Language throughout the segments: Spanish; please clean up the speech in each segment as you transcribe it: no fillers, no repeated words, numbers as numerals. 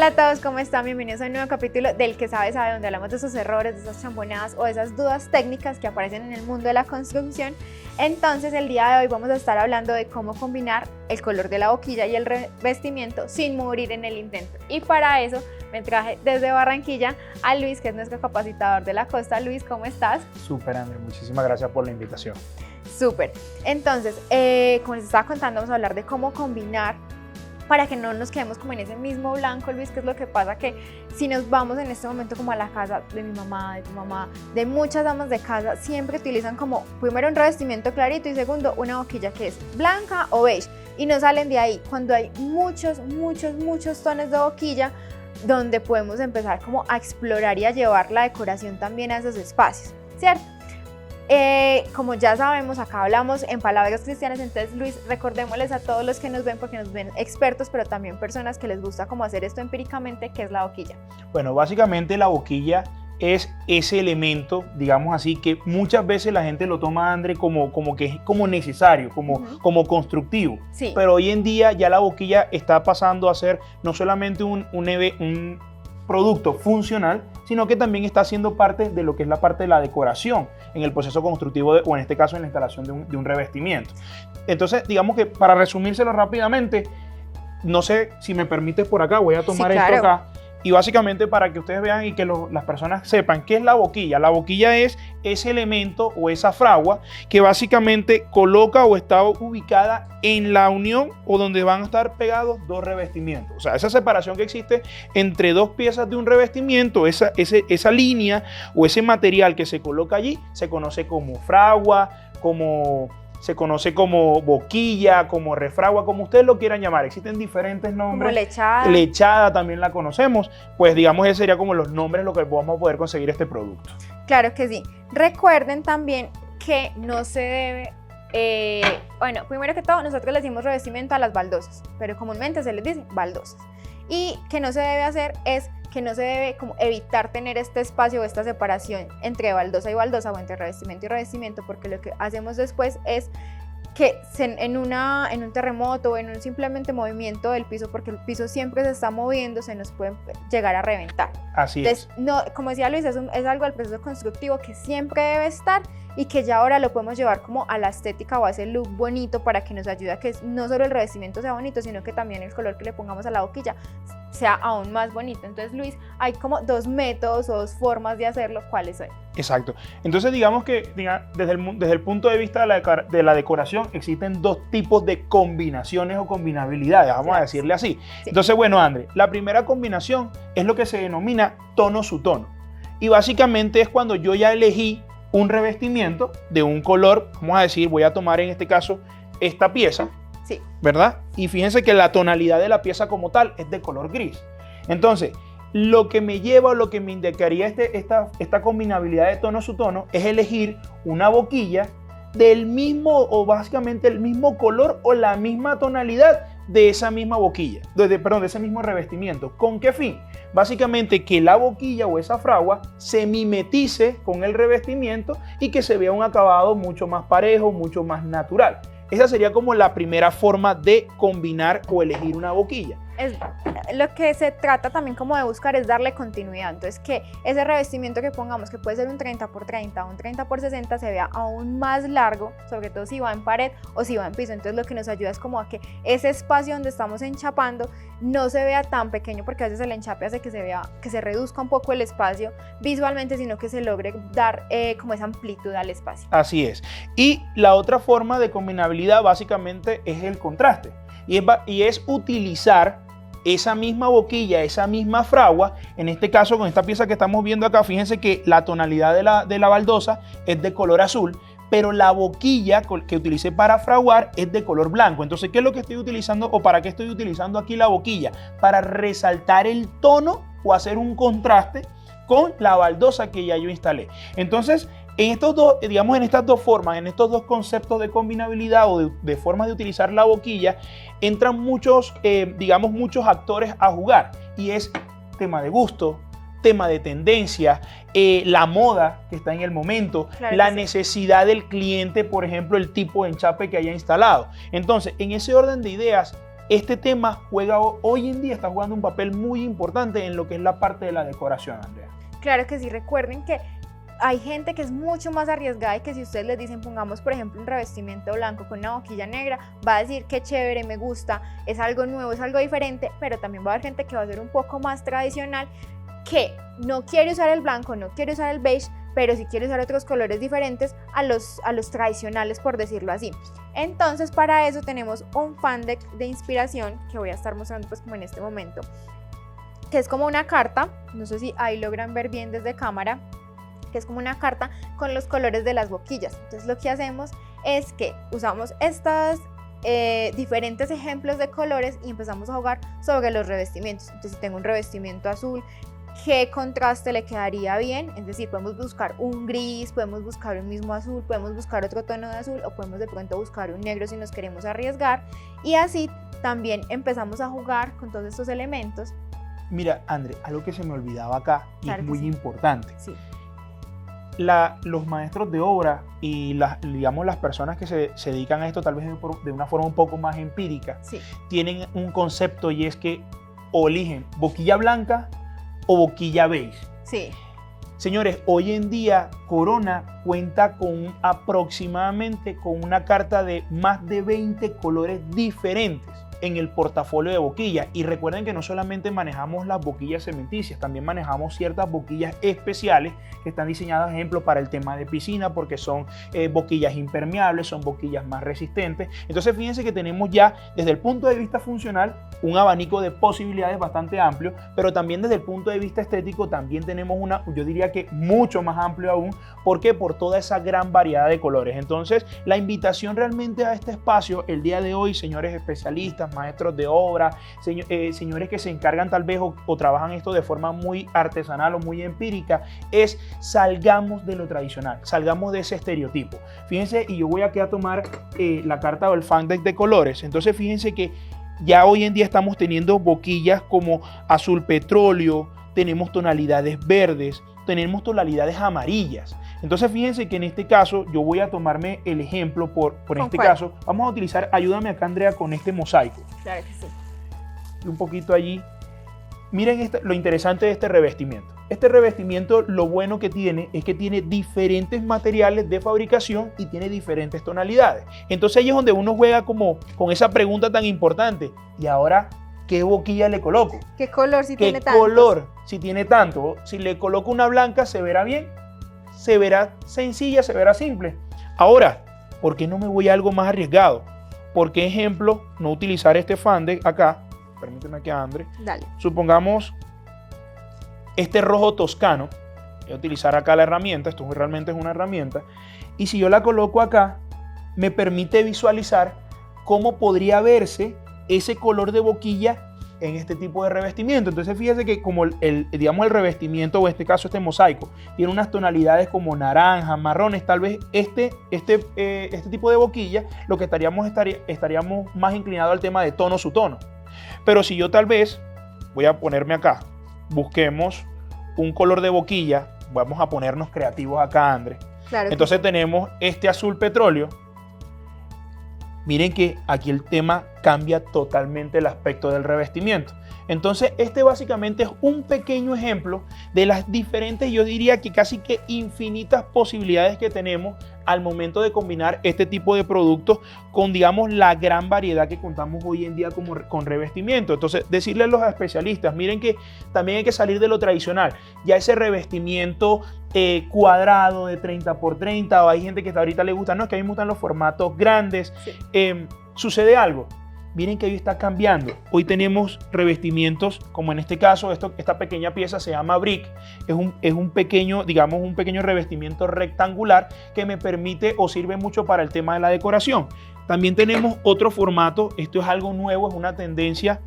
Hola a todos, ¿cómo están? Bienvenidos a un nuevo capítulo del Que Sabe Sabe, donde hablamos de esos errores, de esas chambonadas o de esas dudas técnicas que aparecen en el mundo de la construcción. Entonces, el día de hoy vamos a estar hablando de cómo combinar el color de la boquilla y el revestimiento sin morir en el intento. Y para eso me traje desde Barranquilla a Luis, que es nuestro capacitador de la costa. Luis, ¿cómo estás? Súper, André, muchísimas gracias por la invitación. Súper. Entonces, como les estaba contando, vamos a hablar de cómo combinar para que no nos quedemos como en ese mismo blanco, Luis, que es lo que pasa que si nos vamos en este momento como a la casa de mi mamá, de tu mamá, de muchas damas de casa, siempre utilizan como primero un revestimiento clarito y segundo una boquilla que es blanca o beige y no salen de ahí cuando hay muchos tonos de boquilla donde podemos empezar como a explorar y a llevar la decoración también a esos espacios, ¿cierto? Como ya sabemos, acá hablamos en palabras cristianas, entonces Luis, recordémosles a todos los que nos ven, porque nos ven expertos, pero también personas que les gusta como hacer esto empíricamente, ¿qué es la boquilla? Bueno, básicamente la boquilla es ese elemento, digamos así, que muchas veces la gente lo toma, André, como que es como necesario, como constructivo. Sí. Pero hoy en día ya la boquilla está pasando a ser no solamente un producto funcional, sino que también está siendo parte de lo que es la parte de la decoración en el proceso constructivo o en este caso en la instalación de un revestimiento. Entonces, digamos que para resumírselo rápidamente, no sé si me permites por acá, voy a tomar sí, esto claro. acá. Y básicamente para que ustedes vean y que las personas sepan qué es la boquilla. La boquilla es ese elemento o esa fragua que básicamente coloca o está ubicada en la unión o donde van a estar pegados dos revestimientos. O sea, esa separación que existe entre dos piezas de un revestimiento, esa línea o ese material que se coloca allí, se conoce como fragua, se conoce como boquilla, como refragua, como ustedes lo quieran llamar. Existen diferentes nombres. Como lechada. Lechada también la conocemos. Pues digamos, ese sería como los nombres, lo que vamos a poder conseguir este producto. Claro que sí. Recuerden también que no se debe, bueno, primero que todo, nosotros le decimos revestimiento a las baldosas, pero comúnmente se les dice baldosas. Y que no se debe hacer es que no se debe como evitar tener este espacio o esta separación entre baldosa y baldosa o entre revestimiento y revestimiento, porque lo que hacemos después es que en un terremoto o en un simplemente movimiento del piso, porque el piso siempre se está moviendo, se nos puede llegar a reventar. Así Entonces, es. no, como decía Luis, es algo del proceso constructivo que siempre debe estar y que ya ahora lo podemos llevar como a la estética o a ese look bonito para que nos ayude a que no solo el revestimiento sea bonito, sino que también el color que le pongamos a la boquilla sea aún más bonito. Entonces, Luis, hay como dos métodos o dos formas de hacerlo. ¿Cuáles son? Exacto. Entonces, digamos que desde el punto de vista de la decoración, existen dos tipos de combinaciones o combinabilidades, vamos a decirle así. Sí. Entonces, bueno, André, la primera combinación es lo que se denomina tono su tono. Y básicamente es cuando yo ya elegí un revestimiento de un color, vamos a decir, voy a tomar en este caso esta pieza, Sí. ¿verdad? Y fíjense que la tonalidad de la pieza como tal es de color gris. Entonces, lo que me lleva o lo que me indicaría esta combinabilidad de tono su tono es elegir una boquilla del mismo o básicamente el mismo color o la misma tonalidad de esa misma boquilla, de ese mismo revestimiento. ¿Con qué fin? Básicamente que la boquilla o esa fragua se mimetice con el revestimiento y que se vea un acabado mucho más parejo, mucho más natural. Esa sería como la primera forma de combinar o elegir una boquilla. Lo que se trata también como de buscar es darle continuidad, entonces que ese revestimiento que pongamos, que puede ser un 30x30 o un 30x60, se vea aún más largo, sobre todo si va en pared o si va en piso. Entonces lo que nos ayuda es como a que ese espacio donde estamos enchapando no se vea tan pequeño, porque a veces el enchape hace que se reduzca un poco el espacio visualmente, sino que se logre dar como esa amplitud al espacio. Así es. Y la otra forma de combinabilidad básicamente es el contraste, y es utilizar esa misma boquilla, esa misma fragua, en este caso con esta pieza que estamos viendo acá, fíjense que la tonalidad de la baldosa es de color azul, pero la boquilla que utilicé para fraguar es de color blanco. Entonces, ¿qué es lo que estoy utilizando o para qué estoy utilizando aquí la boquilla? Para resaltar el tono o hacer un contraste con la baldosa que ya yo instalé. Entonces, en estos dos, digamos, en estas dos formas, en estos dos conceptos de combinabilidad o de formas de utilizar la boquilla, entran muchos actores a jugar, y es tema de gusto, tema de tendencia, la moda que está en el momento, claro, la sí. necesidad del cliente, por ejemplo, el tipo de enchape que haya instalado. Entonces, en ese orden de ideas, este tema juega hoy en día, está jugando un papel muy importante en lo que es la parte de la decoración, Andrea. Claro que sí, recuerden que hay gente que es mucho más arriesgada y que si ustedes les dicen pongamos por ejemplo un revestimiento blanco con una boquilla negra, va a decir qué chévere, me gusta, es algo nuevo, es algo diferente, pero también va a haber gente que va a ser un poco más tradicional, que no quiere usar el blanco, no quiere usar el beige, pero sí quiere usar otros colores diferentes a los tradicionales, por decirlo así. Entonces para eso tenemos un fan deck de inspiración que voy a estar mostrando pues como en este momento, que es como una carta, no sé si ahí logran ver bien desde cámara, que es como una carta con los colores de las boquillas. Entonces lo que hacemos es que usamos estos diferentes ejemplos de colores y empezamos a jugar sobre los revestimientos. Entonces si tengo un revestimiento azul, ¿qué contraste le quedaría bien? Es decir, podemos buscar un gris, podemos buscar un mismo azul, podemos buscar otro tono de azul o podemos de pronto buscar un negro si nos queremos arriesgar, y así también empezamos a jugar con todos estos elementos. Mira, André, algo que se me olvidaba acá y Claro es que muy sí. importante. Sí. Los maestros de obra y digamos, las personas que se dedican a esto tal vez de una forma un poco más empírica, Sí. tienen un concepto y es que o eligen boquilla blanca o boquilla beige. Sí. Señores, hoy en día Corona cuenta con aproximadamente con una carta de más de 20 colores diferentes en el portafolio de boquillas. Y recuerden que no solamente manejamos las boquillas cementicias, también manejamos ciertas boquillas especiales que están diseñadas, ejemplo, para el tema de piscina, porque son boquillas impermeables, son boquillas más resistentes. Entonces fíjense que tenemos ya desde el punto de vista funcional un abanico de posibilidades bastante amplio, pero también desde el punto de vista estético también tenemos yo diría que mucho más amplio aún. ¿Por qué? Por toda esa gran variedad de colores. Entonces la invitación realmente a este espacio el día de hoy, señores especialistas, maestros de obra, señores que se encargan tal vez o trabajan esto de forma muy artesanal o muy empírica, es salgamos de lo tradicional, salgamos de ese estereotipo. Fíjense, y yo voy aquí a tomar la carta o el fan deck de colores. Entonces fíjense que ya hoy en día estamos teniendo boquillas como azul petróleo, tenemos tonalidades verdes, tenemos tonalidades amarillas. Entonces fíjense que en este caso yo voy a tomarme el ejemplo por este cuál? caso. Vamos a utilizar, ayúdame acá Andrea, con este mosaico. Claro que sí. Y un poquito allí. Miren lo interesante de este revestimiento. Este revestimiento lo bueno que tiene es que tiene diferentes materiales de fabricación y tiene diferentes tonalidades. Entonces ahí es donde uno juega como con esa pregunta tan importante. ¿Y ahora qué boquilla le coloco? ¿Qué color si tiene ¿Qué tantos? color si tiene tanto? Si le coloco una blanca, ¿se verá bien? ¿Se verá sencilla? ¿Se verá simple? Ahora, ¿por qué no me voy a algo más arriesgado? ¿Por qué, ejemplo, no utilizar este fan de acá? Permíteme que André. Dale. Supongamos este rojo toscano. Voy a utilizar acá la herramienta. Esto realmente es una herramienta. Y si yo la coloco acá, me permite visualizar cómo podría verse ese color de boquilla en este tipo de revestimiento. Entonces fíjense que como digamos el revestimiento, o en este caso este mosaico, tiene unas tonalidades como naranjas, marrones, tal vez este tipo de boquilla, lo que estaríamos más inclinados al tema de tono su tono. Pero si yo tal vez, voy a ponerme acá, busquemos un color de boquilla, vamos a ponernos creativos acá, André. Claro. Entonces tenemos este azul petróleo. Miren que aquí el tema cambia totalmente el aspecto del revestimiento. Entonces este básicamente es un pequeño ejemplo de las diferentes, yo diría que casi que infinitas posibilidades que tenemos al momento de combinar este tipo de productos con, digamos, la gran variedad que contamos hoy en día con revestimiento. Entonces decirle a los especialistas, miren que también hay que salir de lo tradicional. Ya ese revestimiento cuadrado de 30 por 30, o hay gente que ahorita le gusta, no, es que a mí me gustan los formatos grandes. Sí. Sucede algo. Miren que hoy está cambiando. Hoy tenemos revestimientos, como en este caso, esta pequeña pieza se llama brick. Es un pequeño, digamos, un pequeño revestimiento rectangular que me permite o sirve mucho para el tema de la decoración. También tenemos otro formato. Esto es algo nuevo, es una tendencia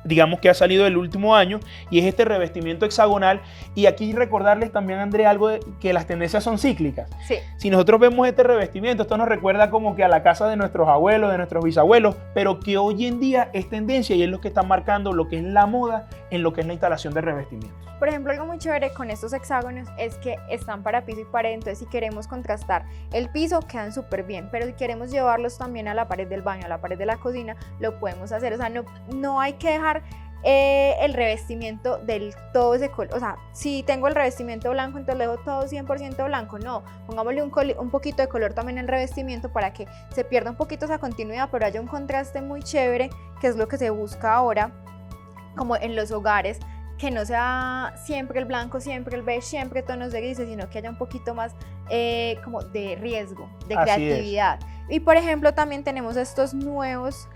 digamos que ha salido del último año, y es este revestimiento hexagonal. Y aquí recordarles también, Andrea, algo de que las tendencias son cíclicas. Sí. Si nosotros vemos este revestimiento, esto nos recuerda como que a la casa de nuestros abuelos, de nuestros bisabuelos, pero que hoy en día es tendencia y es lo que está marcando lo que es la moda en lo que es la instalación de revestimientos. Por ejemplo, algo muy chévere con estos hexágonos es que están para piso y pared, entonces si queremos contrastar el piso quedan súper bien, pero si queremos llevarlos también a la pared del baño, a la pared de la cocina, lo podemos hacer. O sea, no hay que dejar el revestimiento del todo ese color. O sea, si tengo el revestimiento blanco, entonces le dejo todo 100% blanco. No, pongámosle un poquito de color también al revestimiento para que se pierda un poquito esa continuidad, pero haya un contraste muy chévere, que es lo que se busca ahora, como en los hogares, que no sea siempre el blanco, siempre el beige, siempre tonos de grises, sino que haya un poquito más como de riesgo, de creatividad. Y por ejemplo también tenemos estos nuevos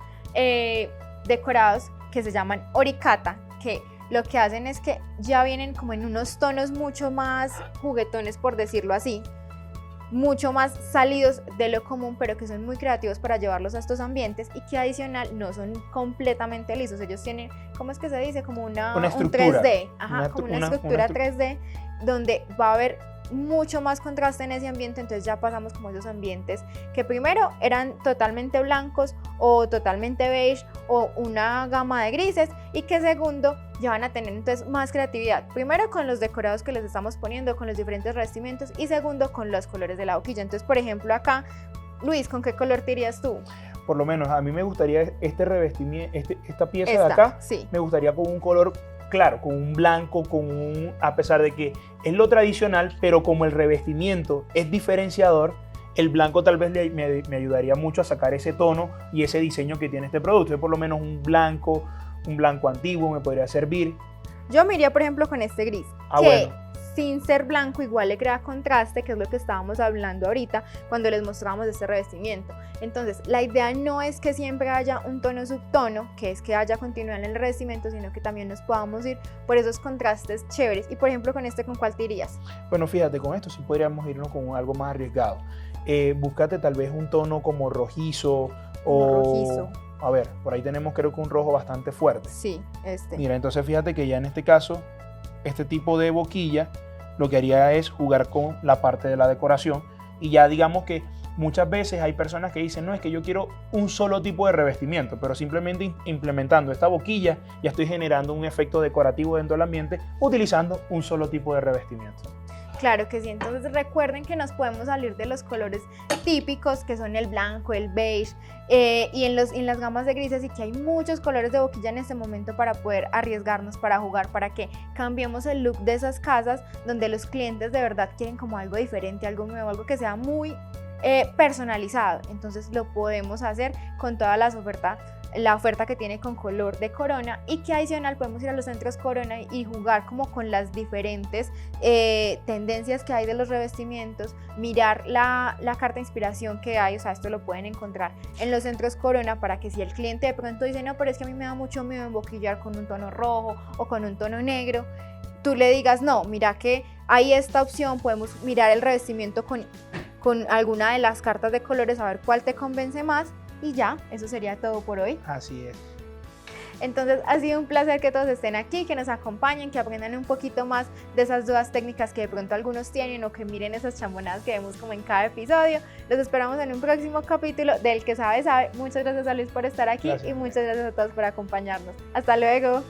decorados que se llaman oricata, que lo que hacen es que ya vienen como en unos tonos mucho más juguetones, por decirlo así, mucho más salidos de lo común, pero que son muy creativos para llevarlos a estos ambientes, y que adicional no son completamente lisos. Ellos tienen, ¿cómo es que se dice? Como un 3D, como una estructura 3D, donde va a haber mucho más contraste en ese ambiente. Entonces ya pasamos como esos ambientes que primero eran totalmente blancos o totalmente beige o una gama de grises, y que segundo ya van a tener entonces más creatividad, primero con los decorados que les estamos poniendo, con los diferentes revestimientos, y segundo con los colores de la boquilla. Entonces, por ejemplo, acá, Luis, ¿con qué color te irías tú? Por lo menos a mí me gustaría este revestimiento, esta pieza de acá, sí, me gustaría con un color claro, con un blanco, a pesar de que es lo tradicional, pero como el revestimiento es diferenciador, el blanco tal vez me ayudaría mucho a sacar ese tono y ese diseño que tiene este producto. Yo por lo menos un blanco antiguo me podría servir. Yo me iría, por ejemplo, con este gris, que bueno, sin ser blanco igual le crea contraste, que es lo que estábamos hablando ahorita cuando les mostramos este revestimiento. Entonces, la idea no es que siempre haya un tono subtono, que es que haya continuidad en el revestimiento, sino que también nos podamos ir por esos contrastes chéveres. Y por ejemplo, con este, ¿con cuál te irías? Bueno, fíjate, con esto sí podríamos irnos con algo más arriesgado. Búscate tal vez un tono como rojizo o... rojizo. A ver, por ahí tenemos creo que un rojo bastante fuerte. Sí, este. Mira, entonces fíjate que ya en este caso, este tipo de boquilla, lo que haría es jugar con la parte de la decoración, y ya digamos que muchas veces hay personas que dicen, no, es que yo quiero un solo tipo de revestimiento, pero simplemente implementando esta boquilla ya estoy generando un efecto decorativo dentro del ambiente utilizando un solo tipo de revestimiento. Claro que sí, entonces recuerden que nos podemos salir de los colores típicos que son el blanco, el beige y en las gamas de grises, y que hay muchos colores de boquilla en este momento para poder arriesgarnos, para jugar, para que cambiemos el look de esas casas donde los clientes de verdad quieren como algo diferente, algo nuevo, algo que sea muy personalizado. Entonces lo podemos hacer con todas las ofertas, la oferta que tiene con color de Corona, y que adicional podemos ir a los centros Corona y jugar como con las diferentes tendencias que hay de los revestimientos, mirar la carta de inspiración que hay. O sea, esto lo pueden encontrar en los centros Corona, para que si el cliente de pronto dice, no, pero es que a mí me da mucho miedo emboquillar con un tono rojo o con un tono negro, tú le digas, no, mira que hay esta opción, podemos mirar el revestimiento con alguna de las cartas de colores, a ver cuál te convence más. Y ya, eso sería todo por hoy. Así es. Entonces ha sido un placer que todos estén aquí, que nos acompañen, que aprendan un poquito más de esas dudas técnicas que de pronto algunos tienen, o que miren esas chambonadas que vemos como en cada episodio. Los esperamos en un próximo capítulo del que sabe, sabe. Muchas gracias a Luis por estar aquí. Gracias. Y muchas gracias a todos por acompañarnos. Hasta luego.